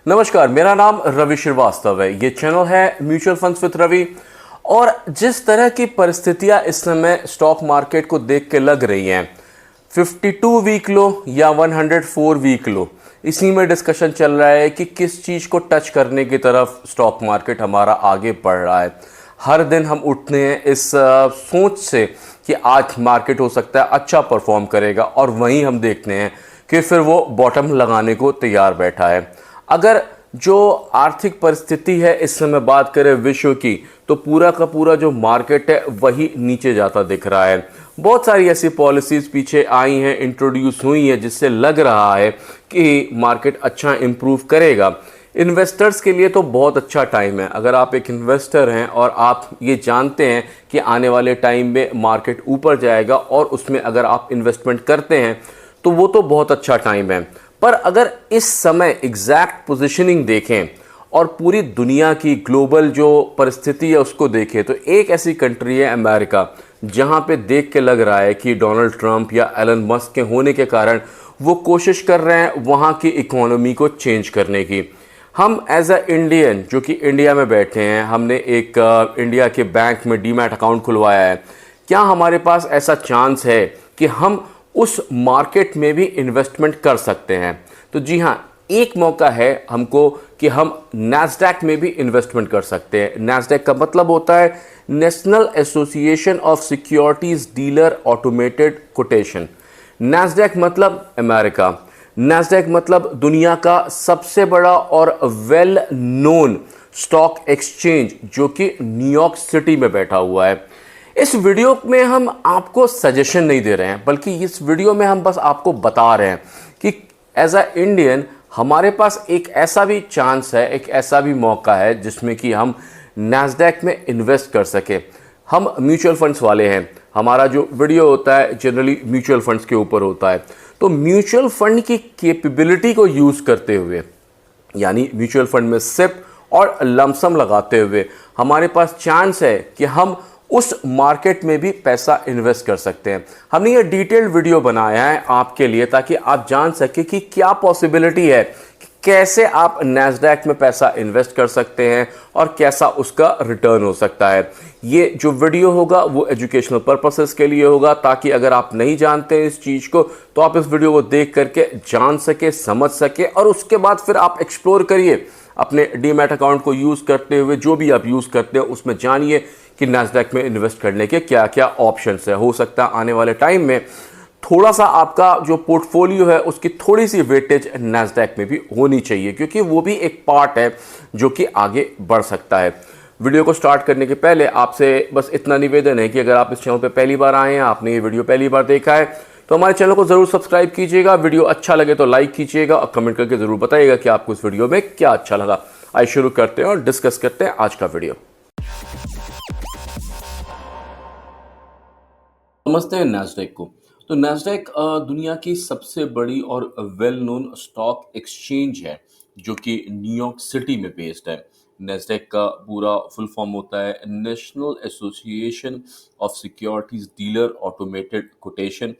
नमस्कार, मेरा नाम रवि श्रीवास्तव है। ये चैनल है म्यूचुअल फंड्स विद रवि। और जिस तरह की परिस्थितियां इस समय स्टॉक मार्केट को देख के लग रही हैं, 52 वीक लो या 104 वीक लो, इसी में डिस्कशन चल रहा है कि किस चीज़ को टच करने की तरफ स्टॉक मार्केट हमारा आगे बढ़ रहा है। हर दिन हम उठते हैं इस सोच से कि आज मार्केट हो सकता है अच्छा परफॉर्म करेगा, और वहीं हम देखते हैं कि फिर वो बॉटम लगाने को तैयार बैठा है। अगर जो आर्थिक परिस्थिति है इस समय बात करें विश्व की, तो पूरा का पूरा जो मार्केट है वही नीचे जाता दिख रहा है। बहुत सारी ऐसी पॉलिसीज पीछे आई हैं, इंट्रोड्यूस हुई हैं, जिससे लग रहा है कि मार्केट अच्छा इंप्रूव करेगा। इन्वेस्टर्स के लिए तो बहुत अच्छा टाइम है। अगर आप एक इन्वेस्टर हैं और आप ये जानते हैं कि आने वाले टाइम में मार्केट ऊपर जाएगा और उसमें अगर आप इन्वेस्टमेंट करते हैं तो वो तो बहुत अच्छा टाइम है। पर अगर इस समय एग्जैक्ट पोजीशनिंग देखें और पूरी दुनिया की ग्लोबल जो परिस्थिति है उसको देखें, तो एक ऐसी कंट्री है अमेरिका, जहां पे देख के लग रहा है कि डोनाल्ड ट्रंप या एलन मस्क के होने के कारण वो कोशिश कर रहे हैं वहां की इकोनॉमी को चेंज करने की। हम एज अ इंडियन जो कि इंडिया में बैठे हैं, हमने एक इंडिया के बैंक में डीमैट अकाउंट खुलवाया है। क्या हमारे पास ऐसा चांस है कि हम उस मार्केट में भी इन्वेस्टमेंट कर सकते हैं? तो जी हाँ, एक मौका है हमको कि हम नैस्डैक में भी इन्वेस्टमेंट कर सकते हैं। नैस्डैक का मतलब होता है national association of securities dealer automated quotation. Nasdaq मतलब अमेरिका, नैस्डैक मतलब दुनिया का सबसे बड़ा और वेल नोन स्टॉक एक्सचेंज जो कि न्यूयॉर्क सिटी में बैठा हुआ है। इस वीडियो में हम आपको सजेशन नहीं दे रहे हैं, बल्कि इस वीडियो में हम बस आपको बता रहे हैं कि एज अ इंडियन हमारे पास एक ऐसा भी चांस है, एक ऐसा भी मौका है जिसमें कि हम नैस्डैक में इन्वेस्ट कर सके। हम म्यूचुअल फंड्स वाले हैं, हमारा जो वीडियो होता है जनरली म्यूचुअल फंड्स के ऊपर होता है। तो म्यूचुअल फंड की कैपेबिलिटी को यूज़ करते हुए, यानी म्यूचुअल फंड में सिप और लमसम लगाते हुए हमारे पास चांस है कि हम उस मार्केट में भी पैसा इन्वेस्ट कर सकते हैं। हमने ये डिटेल्ड वीडियो बनाया है आपके लिए ताकि आप जान सके कि क्या पॉसिबिलिटी है कि कैसे आप नैस्डैक में पैसा इन्वेस्ट कर सकते हैं और कैसा उसका रिटर्न हो सकता है। ये जो वीडियो होगा वो एजुकेशनल पर्पसेस के लिए होगा, ताकि अगर आप नहीं जानते हैं इस चीज़ को तो आप इस वीडियो को देख करके जान सके, समझ सके, और उसके बाद फिर आप एक्सप्लोर करिए अपने डीमैट अकाउंट को यूज़ करते हुए। जो भी आप यूज़ करते हैं उसमें जानिए कि नैस्डैक में इन्वेस्ट करने के क्या क्या ऑप्शंस है। हो सकता है आने वाले टाइम में थोड़ा सा आपका जो पोर्टफोलियो है उसकी थोड़ी सी वेटेज नैस्डैक में भी होनी चाहिए, क्योंकि वो भी एक पार्ट है जो कि आगे बढ़ सकता है। वीडियो को स्टार्ट करने के पहले आपसे बस इतना निवेदन है कि अगर आप इस चैनल पर पहली बार आए हैं, आपने ये वीडियो पहली बार देखा है, तो हमारे चैनल को जरूर सब्सक्राइब कीजिएगा। वीडियो अच्छा लगे तो लाइक कीजिएगा और कमेंट करके जरूर बताइएगा कि आपको इस वीडियो में क्या अच्छा लगा। आइए शुरू करते हैं और डिस्कस करते हैं आज का वीडियो। समझते हैं नैस्डैक को। तो नैस्डैक दुनिया की सबसे बड़ी और वेल नोन स्टॉक एक्सचेंज है जो कि न्यूयॉर्क सिटी में बेस्ड है। नैस्डैक का पूरा फुल फॉर्म होता है national association of securities dealer automated quotation.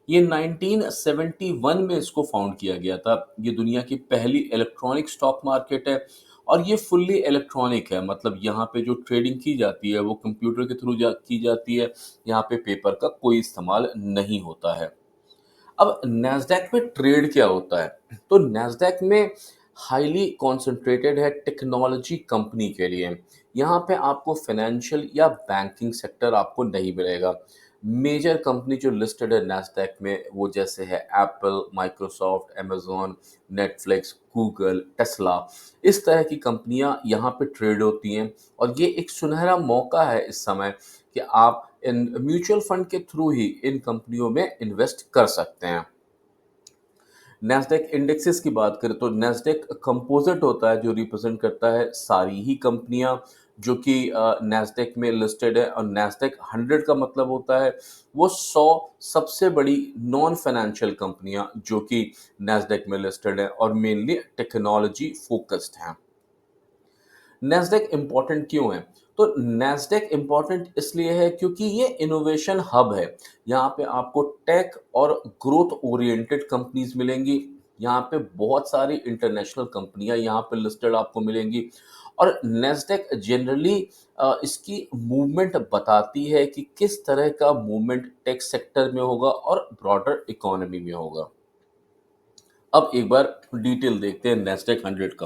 ये 1971 में इसको फाउंड किया गया था। ये दुनिया की पहली इलेक्ट्रॉनिक स्टॉक मार्केट है और ये फुल्ली इलेक्ट्रॉनिक है, मतलब यहाँ पे जो ट्रेडिंग की जाती है वो कंप्यूटर के थ्रू की जाती है। यहाँ पे पेपर का कोई इस्तेमाल नहीं होता है। अब नैस्डैक में ट्रेड क्या होता है? तो नैस्डैक में हाईली कॉन्सेंट्रेटेड है टेक्नोलॉजी कंपनी के लिए। यहाँ पे आपको फाइनेंशियल या बैंकिंग सेक्टर आपको नहीं मिलेगा। मेजर कंपनी जो लिस्टेड है नैस्डैक में वो जैसे है Apple, Microsoft, Amazon, Netflix, Google, Tesla, इस तरह की कंपनियां यहाँ पे ट्रेड होती हैं। और ये एक सुनहरा मौका है इस समय कि आप इन म्यूचुअल फंड के थ्रू ही इन कंपनियों में इन्वेस्ट कर सकते हैं। नैस्डैक इंडेक्सेस की बात करें तो नैस्डैक कंपोजिट होता है जो रिप्रेजेंट करता है सारी ही कंपनियां जो कि नैस्डैक में लिस्टेड है। और नैस्डैक 100 का मतलब होता है वो 100 सबसे बड़ी नॉन फाइनेंशियल कंपनियां जो कि नैस्डैक में लिस्टेड है और मेनली टेक्नोलॉजी फोकस्ड हैं। नैस्डैक इम्पॉर्टेंट क्यों है? तो नैस्डैक इम्पॉर्टेंट इसलिए है क्योंकि ये इनोवेशन हब है। यहाँ पे आपको टेक और ग्रोथ ओरिएंटेड कंपनीज मिलेंगी। यहाँ पे बहुत सारी इंटरनेशनल कंपनियाँ यहाँ पे लिस्टेड आपको मिलेंगी और नैस्डैक जनरली इसकी मूवमेंट बताती है कि किस तरह का मूवमेंट टेक सेक्टर में होगा और ब्रॉडर इकोनॉमी में होगा। अब एक बार डिटेल देखते हैं नैस्डैक 100 का।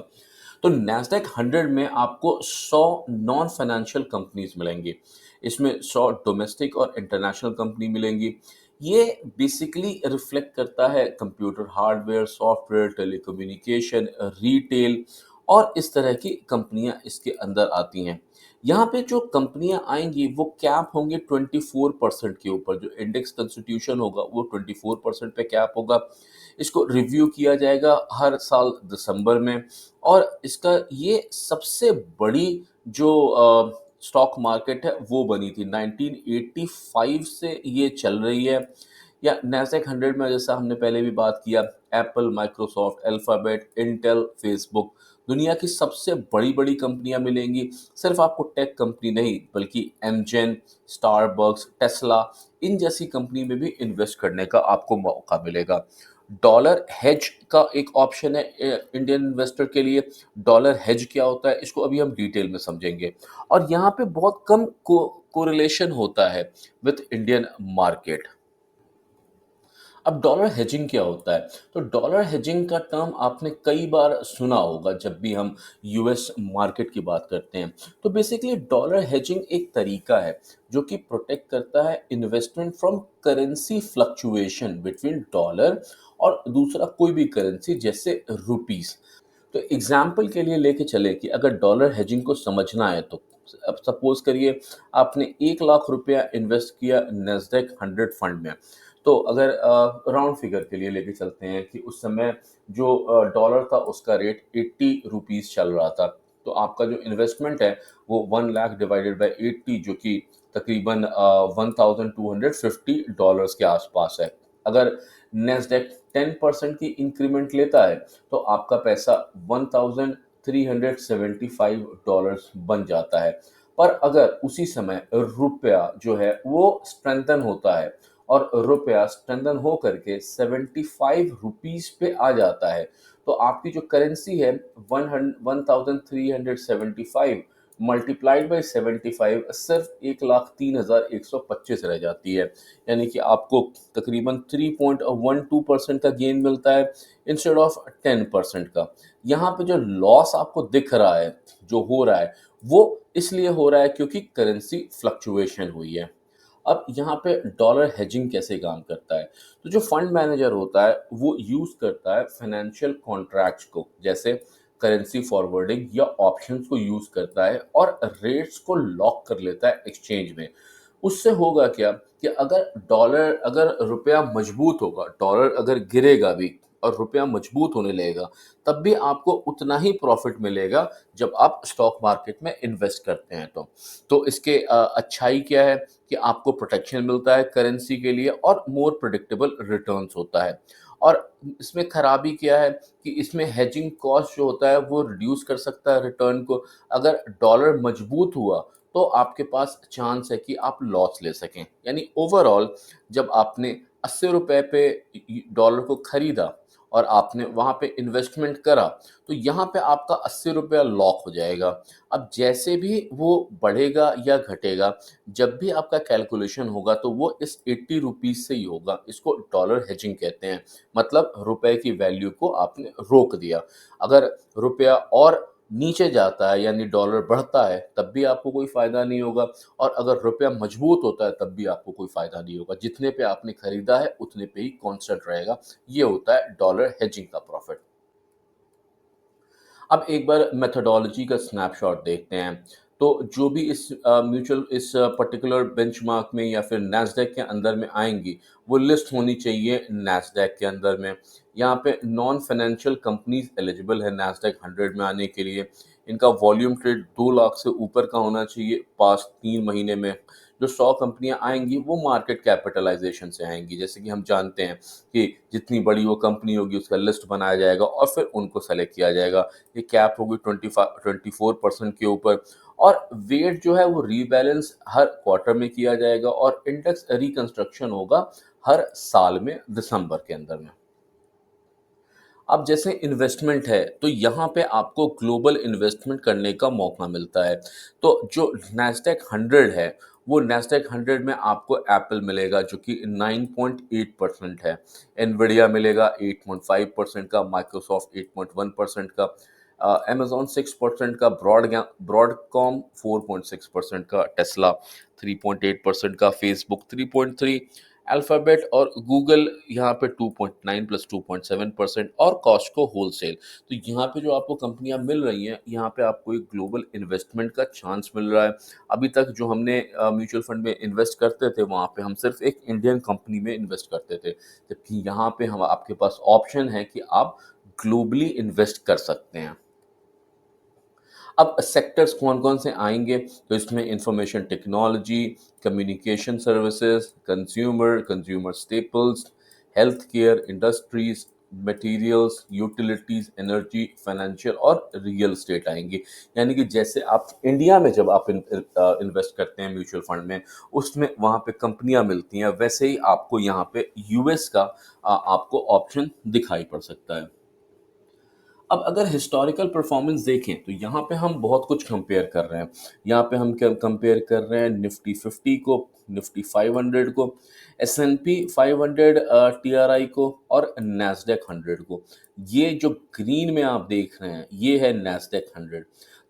तो नैस्डैक 100 में आपको 100 नॉन फाइनेंशियल कंपनीज मिलेंगी। इसमें 100 डोमेस्टिक और इंटरनेशनल कंपनी मिलेंगी। ये बेसिकली रिफ्लेक्ट करता है computer hardware, software, telecommunication, retail और इस तरह की कंपनियां इसके अंदर आती हैं। यहाँ पे जो कंपनियां आएंगी वो कैप होंगे 24% के ऊपर। जो इंडेक्स कंस्टिट्यूशन होगा वो 24% पे कैप होगा। इसको रिव्यू किया जाएगा हर साल दिसंबर में और इसका ये सबसे बड़ी जो स्टॉक मार्केट है वो बनी थी 1985 से ये चल रही है। या नैस्डैक 100 में जैसा हमने पहले भी बात किया, Apple, Microsoft, alphabet, Intel, Facebook, दुनिया की सबसे बड़ी-बड़ी कंपनियां मिलेंगी। सिर्फ आपको टेक कंपनी नहीं बल्कि एमजेन, स्टारबक्स, टेस्ला इन जैसी कंपनी में भी इन्वेस्ट करने का आपको मौका मिलेगा। डॉलर हेज का एक ऑप्शन है इंडियन इन्वेस्टर के लिए। डॉलर हेज क्या होता है इसको अभी हम डिटेल में समझेंगे और यहाँ पे बहुत कम कोरिलेशन होता है विथ इंडियन मार्केट। अब डॉलर हेजिंग क्या होता है? तो डॉलर हेजिंग का टर्म आपने कई बार सुना होगा जब भी हम यूएस मार्केट की बात करते हैं। तो बेसिकली डॉलर हेजिंग एक तरीका है जो कि प्रोटेक्ट करता है investment from currency fluctuation between dollar और दूसरा कोई भी करेंसी जैसे रुपीस। तो एग्जाम्पल के लिए लेके चले कि अगर डॉलर हेजिंग को समझना है तो अब सपोज करिए आपने 1 लाख रुपया इन्वेस्ट किया नेस्डेक 100 फंड में। तो अगर राउंड फिगर के लिए लेके चलते हैं कि उस समय जो डॉलर था उसका रेट 80 रुपीज़ चल रहा था। तो आपका जो इन्वेस्टमेंट है वो 1 लाख डिवाइडेड बाई 80 जो कि तकरीबन $1250 के आसपास है। अगर नेस्डेक 10% की इंक्रीमेंट लेता है तो आपका पैसा $1375 बन जाता है। पर अगर उसी समय रुपया जो है वो स्ट्रेंथन होता है और रुपया स्ट्रेंथन हो करके 75 रुपीज पे आ जाता है तो आपकी जो करेंसी है 1375 मल्टीप्लाइड बाई 75 सिर्फ 1,03,125 रह जाती है। यानी कि आपको तकरीबन 3.12% का गेन मिलता है इंस्टेड ऑफ 10% का। यहाँ पे जो लॉस आपको दिख रहा है, जो हो रहा है, वो इसलिए हो रहा है क्योंकि करेंसी फ्लक्चुएशन हुई है। अब यहाँ पे डॉलर हेजिंग कैसे काम करता है? तो जो फंड मैनेजर होता है वो यूज़ करता है फाइनेंशियल कॉन्ट्रैक्ट्स को, जैसे करेंसी फॉरवर्डिंग या ऑप्शंस को यूज़ करता है और रेट्स को लॉक कर लेता है एक्सचेंज में। उससे होगा क्या कि अगर रुपया मजबूत होगा, डॉलर अगर गिरेगा भी और रुपया मजबूत होने लगेगा, तब भी आपको उतना ही प्रॉफिट मिलेगा जब आप स्टॉक मार्केट में इन्वेस्ट करते हैं तो। तो इसके अच्छाई क्या है कि आपको प्रोटेक्शन मिलता है करेंसी के लिए और मोर प्रेडिक्टेबल रिटर्न्स होता है। और इसमें खराबी क्या है कि इसमें हेजिंग कॉस्ट जो होता है वो रिड्यूस कर सकता है रिटर्न को। अगर डॉलर मजबूत हुआ तो आपके पास चांस है कि आप लॉस ले सकें। यानी ओवरऑल जब आपने ₹80 पे डॉलर को खरीदा और आपने वहाँ पे इन्वेस्टमेंट करा तो यहाँ पे आपका ₹80 लॉक हो जाएगा। अब जैसे भी वो बढ़ेगा या घटेगा, जब भी आपका कैलकुलेशन होगा तो वो इस 80 रुपीज़ से ही होगा। इसको डॉलर हेजिंग कहते हैं। मतलब रुपए की वैल्यू को आपने रोक दिया। अगर रुपया और नीचे जाता है यानी डॉलर बढ़ता है तब भी आपको कोई फ़ायदा नहीं होगा और अगर रुपया मजबूत होता है तब भी आपको कोई फ़ायदा नहीं होगा। जितने पे आपने खरीदा है उतने पे ही कांस्टेंट रहेगा। ये होता है डॉलर हेजिंग का प्रॉफ़िट। अब एक बार मेथोडोलॉजी का स्नैपशॉट देखते हैं। तो जो भी इस पर्टिकुलर बेंचमार्क में या फिर नैस्डैक के अंदर में आएँगी, वो लिस्ट होनी चाहिए नैस्डैक के अंदर में। यहाँ पे नॉन फाइनेंशियल कंपनीज़ एलिजिबल है नैस्डैक 100 में आने के लिए। इनका वॉल्यूम ट्रेड 2 लाख से ऊपर का होना चाहिए पास्ट 3 महीने में। जो 100 कंपनियाँ आएँगी वो मार्केट कैपिटलाइज़ेशन से आएँगी। जैसे कि हम जानते हैं कि जितनी बड़ी वो कंपनी होगी उसका लिस्ट बनाया जाएगा और फिर उनको सेलेक्ट किया जाएगा। ये कैप होगी 24% के ऊपर और वेट जो है वो रीबैलेंस हर क्वार्टर में किया जाएगा और इंडेक्स रिकंस्ट्रक्शन होगा हर साल में दिसंबर के अंदर में। अब जैसे इन्वेस्टमेंट है, तो यहाँ पे आपको ग्लोबल इन्वेस्टमेंट करने का मौका मिलता है। तो जो नैस्डैक 100 है, वो नैस्डैक 100 में आपको एप्पल मिलेगा जो कि 9.8% है, एनवीडिया मिलेगा 8.5% का, माइक्रोसॉफ्ट 8.1% का, अमेज़न 6% का, ब्रॉडकॉम 4.6% का, टेस्ला 3.8% का, फेसबुक 3.3, अल्फ़ाबेट और गूगल यहाँ पे 2.9 प्लस 2.7% और कॉस्टको होलसेल। तो यहाँ पे जो आपको कंपनियाँ मिल रही हैं, यहाँ पे आपको एक ग्लोबल इन्वेस्टमेंट का चांस मिल रहा है। अभी तक जो हमने म्यूचुअल फंड में इन्वेस्ट करते थे, वहाँ पे हम सिर्फ एक इंडियन कंपनी में इन्वेस्ट करते थे। जबकि यहाँ पे हम आपके पास ऑप्शन है कि आप ग्लोबली इन्वेस्ट कर सकते हैं। अब सेक्टर्स कौन-कौन से आएँगे? तो इसमें information technology, communication services, consumer staples, health care, industries, materials, utilities, energy, financial और रियल एस्टेट आएँगे। यानी कि जैसे आप इंडिया में जब आप इन्वेस्ट करते हैं म्यूचुअल फंड में, उसमें वहाँ पे कंपनियाँ मिलती हैं, वैसे ही आपको यहाँ पे यूएस का आपको ऑप्शन दिखाई पड़ सकता है। अब अगर हिस्टोरिकल परफॉर्मेंस देखें तो यहाँ पे हम बहुत कुछ कंपेयर कर रहे हैं। यहाँ पे हम कंपेयर कर रहे हैं निफ्टी 50 को, निफ्टी 500 को, S&P 500 TRI को और नैस्डैक 100 को। ये जो ग्रीन में आप देख रहे हैं, ये है नैस्डैक 100।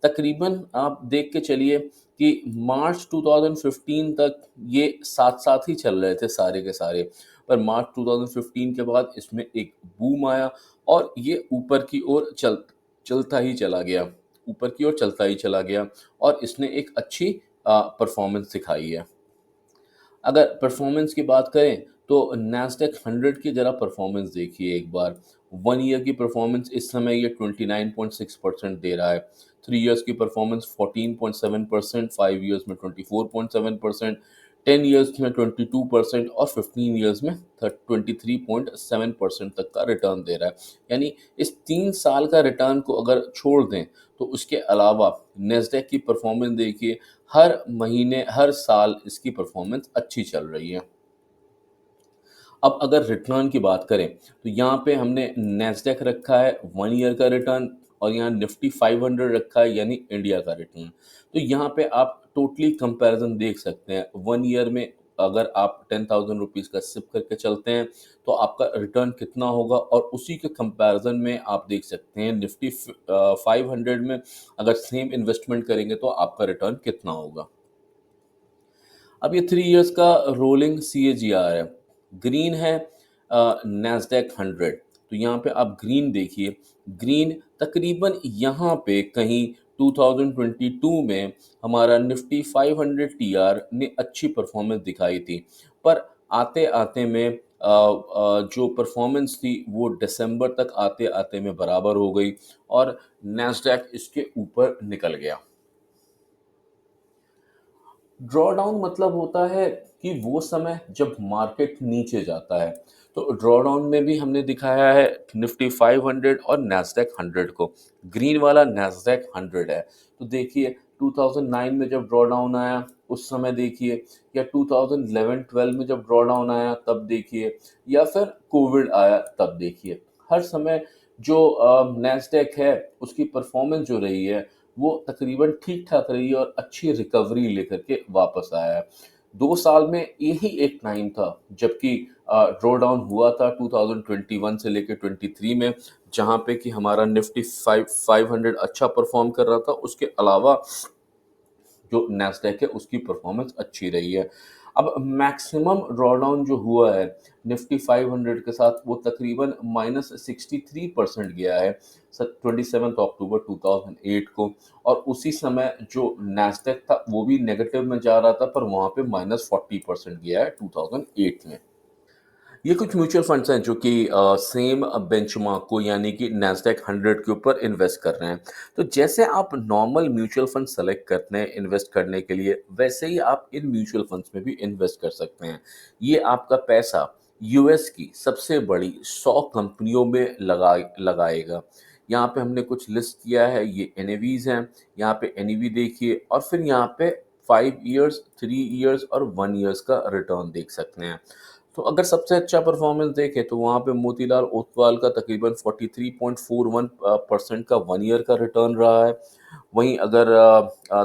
तकरीबन आप देख के चलिए कि मार्च 2015 तक ये साथ-साथ ही चल रहे थे सारे के सारे। पर मार्च 2015 के बाद इसमें एक बूम आया और ये ऊपर की ओर चलता ही चला गया, ऊपर की ओर चलता ही चला गया और इसने एक अच्छी परफ़ॉर्मेंस दिखाई है। अगर परफ़ॉर्मेंस की बात करें तो नैस्डैक 100 की ज़रा परफ़ॉर्मेंस देखिए एक बार। 1 ईयर की परफ़ॉर्मेंस इस समय ये 29.6% दे रहा है। 3 इयर्स की परफ़ॉर्मेंस 14.7%, 5 इयर्स में 24.7%, 10 इयर्स में 22% और 15 इयर्स में 23.7% तक का रिटर्न दे रहा है। यानी इस 3 साल का रिटर्न को अगर छोड़ दें, तो उसके अलावा नैस्डैक की परफ़ॉर्मेंस देखिए, हर महीने, हर साल इसकी परफ़ॉर्मेंस अच्छी चल रही है। अब अगर रिटर्न की बात करें, तो यहाँ पे हमने नैस्डैक रखा है 1 ईयर का रिटर्न और यहाँ निफ्टी 500 रखा है यानी इंडिया का रिटर्न। तो यहाँ पे आप टोटली कंपैरिज़न देख सकते हैं। 1 ईयर में अगर आप 10,000 रुपीज़ का सिप करके चलते हैं, तो आपका रिटर्न कितना होगा और उसी के कंपैरिज़न में आप देख सकते हैं निफ्टी 500 में अगर सेम इन्वेस्टमेंट करेंगे तो आपका रिटर्न कितना होगा। अब ये 3 इयर्स का रोलिंग सीएजीआर है। ग्रीन है नैस्डैक 100। तो यहाँ पे आप ग्रीन देखिए, ग्रीन तकरीबन यहाँ पे कहीं 2022 में हमारा निफ्टी 500 टीआर ने अच्छी परफॉर्मेंस दिखाई थी। पर आते-आते में जो परफॉर्मेंस थी वो दिसंबर तक आते-आते में बराबर हो गई और नैस्डैक इसके ऊपर निकल गया। ड्रॉडाउन मतलब होता है कि वो समय जब मार्केट नीचे जाता है। तो ड्रॉडाउन में भी हमने दिखाया है निफ्टी 500 और नैस्डैक 100 को। ग्रीन वाला नैस्डैक 100 है। तो देखिए 2009 में जब ड्रॉडाउन आया उस समय देखिए, या 2011-12 में जब ड्रॉडाउन आया तब देखिए, या फिर कोविड आया तब देखिए। हर समय जो नैस्डैक है उसकी परफॉर्मेंस जो रही है वो तकरीबन ठीक-ठाक रही है और अच्छी रिकवरी लेकर के वापस आया है। 2 साल में यही एक टाइम था जबकि ड्रॉ डाउन हुआ था 2021 से लेके 23 में, जहाँ पे कि हमारा निफ्टी 500 अच्छा परफ़ॉर्म कर रहा था। उसके अलावा जो नैस्डैक है उसकी परफ़ॉर्मेंस अच्छी रही है। अब मैक्सिमम ड्रॉडाउन जो हुआ है निफ्टी 500 के साथ वो तकरीबन -63% गया है 27 अक्टूबर 2008 को, और उसी समय जो नैस्डैक था वो भी नेगेटिव में जा रहा था पर वहाँ पे -40% गया है 2008 में। ये कुछ म्यूचुअल फंड्स हैं जो कि सेम बेंचमार्क को यानी कि नैस्डैक 100 के ऊपर इन्वेस्ट कर रहे हैं। तो जैसे आप नॉर्मल म्यूचुअल फंड सेलेक्ट करते हैं इन्वेस्ट करने के लिए, वैसे ही आप इन म्यूचुअल फंड्स में भी इन्वेस्ट कर सकते हैं। ये आपका पैसा यूएस की सबसे बड़ी 100 कंपनियों में लगाएगा। यहाँ पे हमने कुछ लिस्ट किया है, ये एनएवीज़ हैं। यहाँ पे एनईवी देखिए और फिर यहाँ पे 5 इयर्स, 3 इयर्स और 1 इयर्स का रिटर्न देख सकते हैं। तो अगर सबसे अच्छा परफॉर्मेंस देखें तो वहाँ पे मोतीलाल ओसवाल का तकरीबन 43.41% का 1 ईयर का रिटर्न रहा है। वहीं अगर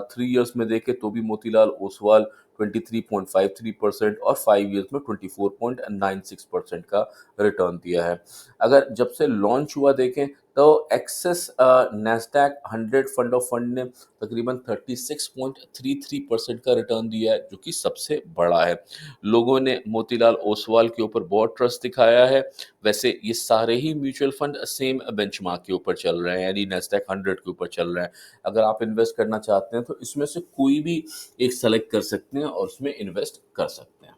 3 इयर्स में देखें तो भी मोतीलाल ओसवाल 23.53% और 5 इयर्स में 24.96% का रिटर्न दिया है। अगर जब से लॉन्च हुआ देखें तो Axis Nasdaq 100 fund of fund ने तकरीबन 36.33% का रिटर्न दिया है, जो कि सबसे बड़ा है। लोगों ने मोतीलाल ओसवाल के ऊपर बहुत ट्रस्ट दिखाया है। वैसे ये सारे ही म्यूचुअल फंड सेम बेंचमार्क के ऊपर चल रहे हैं, यानी नैस्डैक 100 के ऊपर चल रहे हैं। अगर आप इन्वेस्ट करना चाहते हैं तो इसमें से कोई भी एक सेलेक्ट कर सकते हैं और उसमें इन्वेस्ट कर सकते हैं।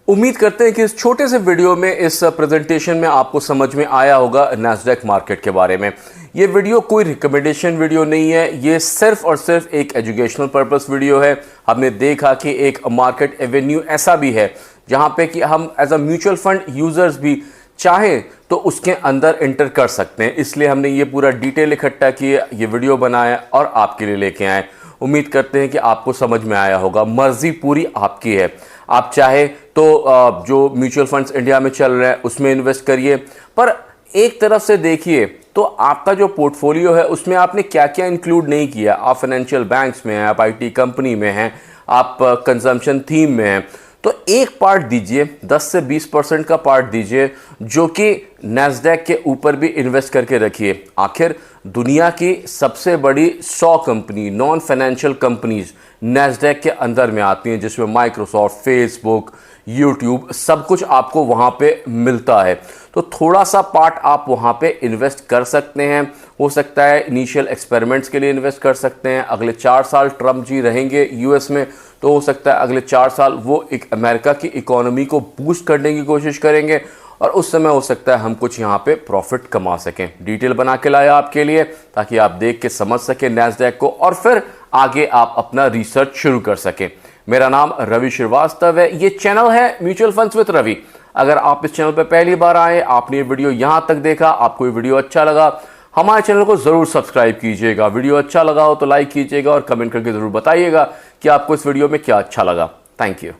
उम्मीद करते हैं कि इस छोटे से वीडियो में, इस प्रेजेंटेशन में आपको समझ में आया होगा नैस्डैक मार्केट के बारे में। ये वीडियो कोई रिकमेंडेशन वीडियो नहीं है, ये सिर्फ और सिर्फ एक एजुकेशनल पर्पस वीडियो है। हमने देखा कि एक मार्केट एवेन्यू ऐसा भी है जहां पे कि हम as a mutual fund users भी चाहें तो उसके अंदर एंटर कर सकते हैं, इसलिए हमने ये पूरा डिटेल इकट्ठा किए, ये वीडियो बनाया और आपके लिए लेके आए। उम्मीद करते हैं कि आपको समझ में आया होगा। मर्जी पूरी आपकी है, आप चाहे तो जो म्यूचुअल फंड्स इंडिया में चल रहे हैं उसमें इन्वेस्ट करिए, पर एक तरफ से देखिए तो आपका जो पोर्टफोलियो है उसमें आपने क्या क्या इंक्लूड नहीं किया। आप फाइनेंशियल बैंक्स में हैं, आप आईटी कंपनी में हैं, आप कंजम्पशन थीम में हैं, तो एक पार्ट दीजिए, 10 से 20% का पार्ट दीजिए जो कि नैस्डैक के ऊपर भी इन्वेस्ट करके रखिए। आखिर दुनिया की सबसे बड़ी 100 company, non financial companies Nasdaq के अंदर में आती हैं, जिसमें माइक्रोसॉफ्ट, फेसबुक, यूट्यूब, सब कुछ आपको वहाँ पे मिलता है। तो थोड़ा सा पार्ट आप वहाँ पे इन्वेस्ट कर सकते हैं। हो सकता है इनिशियल एक्सपेरिमेंट्स के लिए इन्वेस्ट कर सकते हैं। अगले 4 साल ट्रम्प जी रहेंगे यूएस में, तो हो सकता है अगले 4 साल वो एक अमेरिका की इकोनॉमी को बूस्ट करने की कोशिश करेंगे और उस समय हो सकता है हम कुछ यहाँ पे प्रॉफिट कमा सकें। डिटेल बना के लाया आपके लिए ताकि आप देख के समझ सकें नैस्डैक को और फिर आगे आप अपना रिसर्च शुरू कर सकें। मेरा नाम रवि श्रीवास्तव है, ये चैनल है म्यूचुअल फंड्स विद रवि। अगर आप इस चैनल पर पहली बार आए, आपने ये वीडियो यहाँ तक देखा, आपको ये वीडियो अच्छा लगा, हमारे चैनल को जरूर सब्सक्राइब कीजिएगा। वीडियो अच्छा लगा हो तो लाइक कीजिएगा और कमेंट करके जरूर बताइएगा कि आपको इस वीडियो में क्या अच्छा लगा। Thank you.